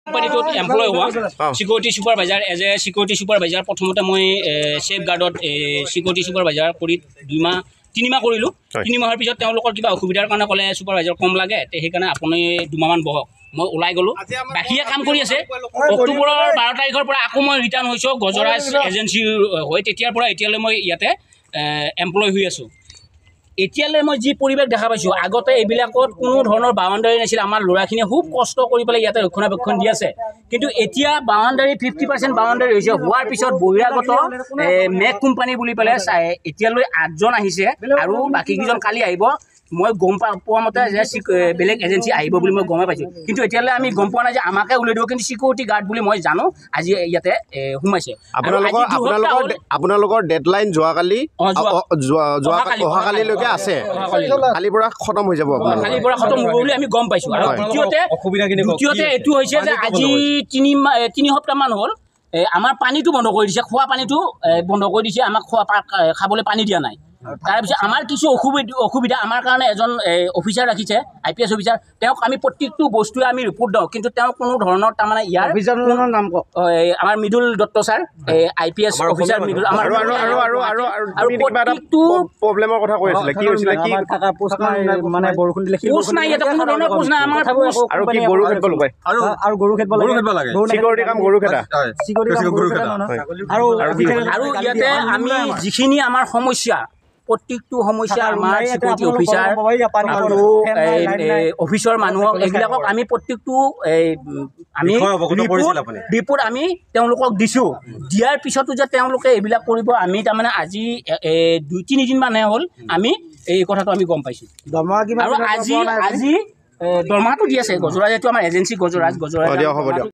কোম্পানীটোত employ হোৱা security সুপাৰভাইজাৰ as a security সুপাৰভাইজাৰ প্ৰথমতে মই সেফ গাৰ্ডত সিকিউৰিটি সুপাৰভাইজাৰ কৰি 2 মাহ কৰিলোঁ 3 মাহৰ পিছত তেওঁলোকৰ কিবা অসুবিধাৰ কাৰণে ক'লে সুপাৰভাইজাৰ কম লাগে সেইকাৰণে আপুনি 2 মাহমান বহক মই ওলাই গ'লোঁ বাকীয়ে কাম কৰি আছে অক্টোবৰৰ 12 তাৰিখৰ পৰা আকৌ মই ৰিটাৰ্ণ হৈছোঁ গজৰাজ এজেঞ্চিৰ হৈ তেতিয়াৰ পৰা এতিয়ালৈ মই ইয়াতে এমপ্লয় হৈ আছোঁ এতিয়ালৈ মই যি পৰিৱেশ দেখা পাইছোঁ আগতে এইবিলাকত কোনো ধৰণৰ বাউণ্ডাৰী নাছিল আমাৰ ল'ৰাখিনিয়ে খুব কষ্ট কৰি পেলাই ইয়াতে ৰক্ষণাবেক্ষণ দি আছে কিন্তু এতিয়া বাউণ্ডাৰী 50% বাউণ্ডাৰী হৈছে হোৱাৰ পিছত বহিৰাগত মেক কোম্পানী বুলি পেলাই এতিয়ালৈ 8জন আহিছে আৰু বাকীকেইজন কালি আহিব মই গম পোৱা মতে যে বেলেগ এজেঞ্চি আহিব বুলি মই গমে পাইছোঁ কিন্তু এতিয়ালৈ আমি গম পোৱা নাই যে আমাকে উলিয়াই দিব কিন্তু সিকিউৰিটি গাৰ্ড বুলি মই জানো আজি ইয়াতে সোমাইছে আপোনালোকৰ ডেডলাইন যোৱাকালি অহাকালিলৈকে আছে কালিৰ পৰা খতম হৈ যাব কালিৰ পৰা খতম হ'ব বুলি আমি গম পাইছোঁ আৰু দ্বিতীয়তে এইটো হৈছে যে আজি 3 সপ্তাহমান হ'ল আমাৰ পানীটো বন্ধ কৰি দিছে খোৱা পানীটো বন্ধ কৰি দিছে আমাক খাবলৈ পানী দিয়া নাই তাৰপিছত আমাৰ কিছু অসুবিধা আমাৰ কাৰণে এজন অফিচাৰ ৰাখিছে IPS অফিচাৰ তেওঁক আমি প্ৰত্যেকটো বস্তুৱে আমি ৰিপৰ্ট দিওঁ কিন্তু তেওঁ কোনো ধৰণৰ তাৰমানে ইয়াৰ অফিচাৰৰ নাম আমাৰ Mridul Dutta sir IPS officer Mridul আমাৰ আৰু প্ৰত্যেকটো প্ৰব্লেমৰ কথা কৈ আছিলে কি হৈছিলে কি পোষ্ট নাই মানে বৰষুণ দিলে পোষ্ট নাই ইয়াতে কোনো ধৰণৰ পোষ্ট নাই আমাৰ আৰু কি গৰু খেদব লগাই আৰু গৰু খেদব লাগে সিকিউৰিটি কাম গৰু খেদা আৰু ইয়াতে আমি যিখিনি আমাৰ সমস্যা প্ৰত্যেকটো সমস্যা আমাৰ সিকিউৰিটি অফিচাৰ আৰু অফিচৰ মানুহক এইবিলাকক আমি প্ৰত্যেকটো আমি ৰিপৰ্ট আমি তেওঁলোকক দিছোঁ দিয়াৰ পিছতো যে তেওঁলোকে এইবিলাক কৰিব আমি তাৰমানে আজি 2-3 দিনমানহে হ'ল আমি এই কথাটো আমি গম পাইছোঁ আৰু আজি দৰমহাটো দি আছে গজৰাজ এইটো আমাৰ এজেঞ্চি গজৰাজ